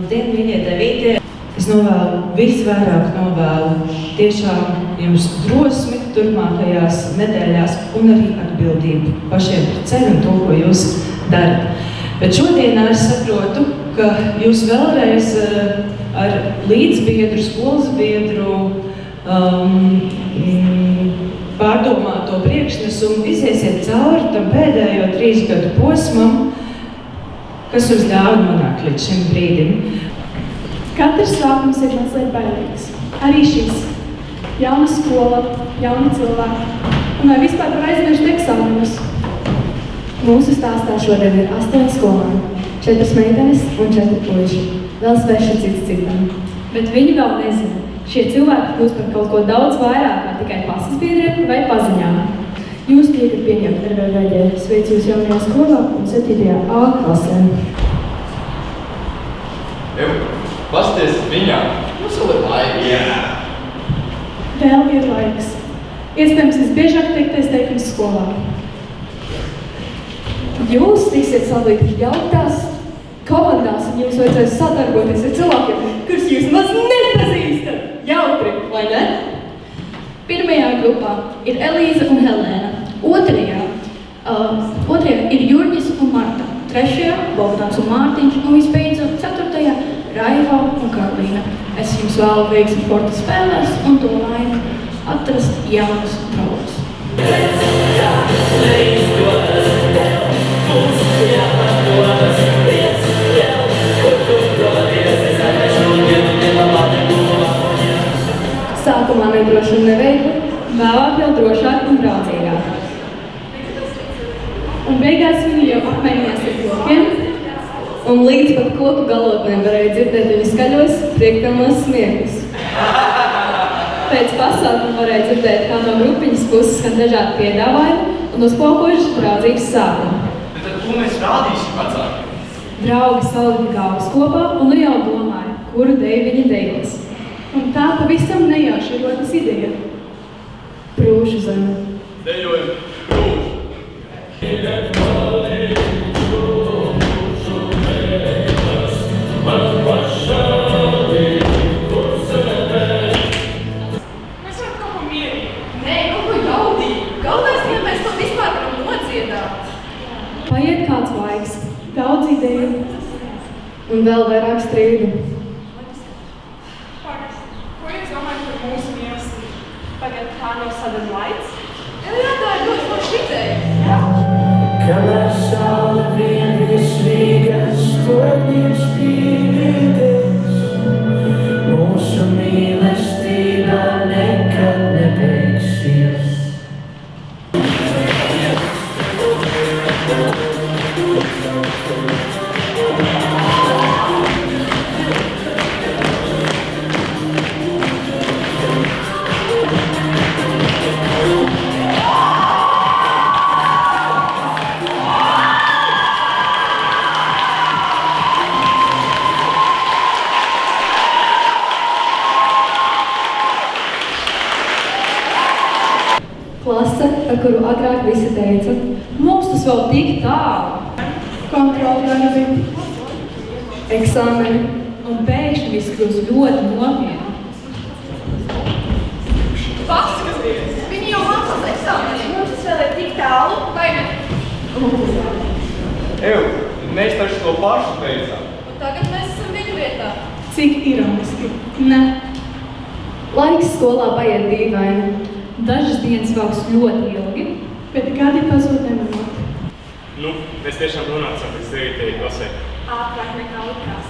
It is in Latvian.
Labdien, mīļie devītie! Es novēlu visvairāk tiešām jums drosmi turpmākajās nedēļās un arī atbildību pašiem par ceļu un to, ko jūs darat. Bet šodienā es saprotu, ka jūs vēlreiz ar līdzbiedru, skolas biedru pārdomāto priekšnesumu iziesiet cauri tam pēdējo 3 gadu posmam, kas jūs ļauj nonākt līdz šim brīdim. Katrs sākums ir mazliet bailīgs. Arī šis. Jauna skola, jauni cilvēki. Un vai vispār var aizmirst eksāmenus? Mūsu stāstā šodien ir 8 skolāni, 4 meitenes un 4 puiši. Vēl sveši cits citam. Bet viņi vēl nezina. Šie cilvēki kļūst par kaut ko daudz vairāk kā tikai pasas biedriem vai paziņām. Jūs tiekat pieņemti RVVD. Sveicu jūs jaunajā skolā un 7. A klasē. Pasties viņā. Mums vēl ir laika. Jā. Vēl ir laiks. Iespējams, visbiežāk teiktais teikums skolā. Jūs tiksiet sadalīti jauktās komandās un jums vajadzēs sadarboties ar cilvēkiem, kurus jūs maz nepazīstat. Jautri, vai ne? Pirmajā grupā ir Elīza un Helēna. Otrajā ir Jurģis un Marta. Trešajā Bogdans un Mārtiņš. Un visbeidzot 4. Raiva un Karolīna. Es jums vēlu veiksmi sporta spēlēs un to laimi atrast jaunas draugus. Sākumā nedroši un neveikli, Vēlāk jau drošāk un draudzīgāk. Un beigās viņi jau apmainījās ar kokiem. un līdz pat koku galotnēm varēja dzirdēt viņa skaļos, priektamās smieklus. Pēc pasākuma varēja dzirdēt, kā no grupiņas puses skan dažādi piedāvājumi un uzpaukojuši draudzības sākumu. Bet tad ko mēs rādīsim vecākiem? Draugi salika galvas kopā un nu jau domāja, kuru deju viņi dejos. Un tā pavisam nejauši rodas ideja. Prūšu zeme. Dejojam prūšu. Paiet kāds laiks, daudz ideju. Un vēl vairāk strīdu. Ko jūs domājat par mūsu mīlestību? Tagad kā nav sadad laids? Jā, tā ir ļoti forša ideja. Kamēr saule vien visvīgas, torņiem spīdēs, mūsu mīlestība nekad nebeigsies. Klase, ar kuru agrāk visi teica, Mums tas vēl tik tālu. Kontroli darbi. eksāmeni. Un pēkšņi viss kļūst ļoti nopietni. Paskaties! Viņi jau mācās eksāmeniem. Mums tas vēl ir tik tālu, vai ne? Mēs taču to pašu teicām. Un tagad mēs esam viņu vietā. Cik ironiski. Ne. Laiks skolā paiet dīvaini. Dažas dienas valks ļoti ilgi. Bet gadi pazūd nemanot. Mēs tiešām nonācām līdz 9. klasē. Ātrāk nekā likās.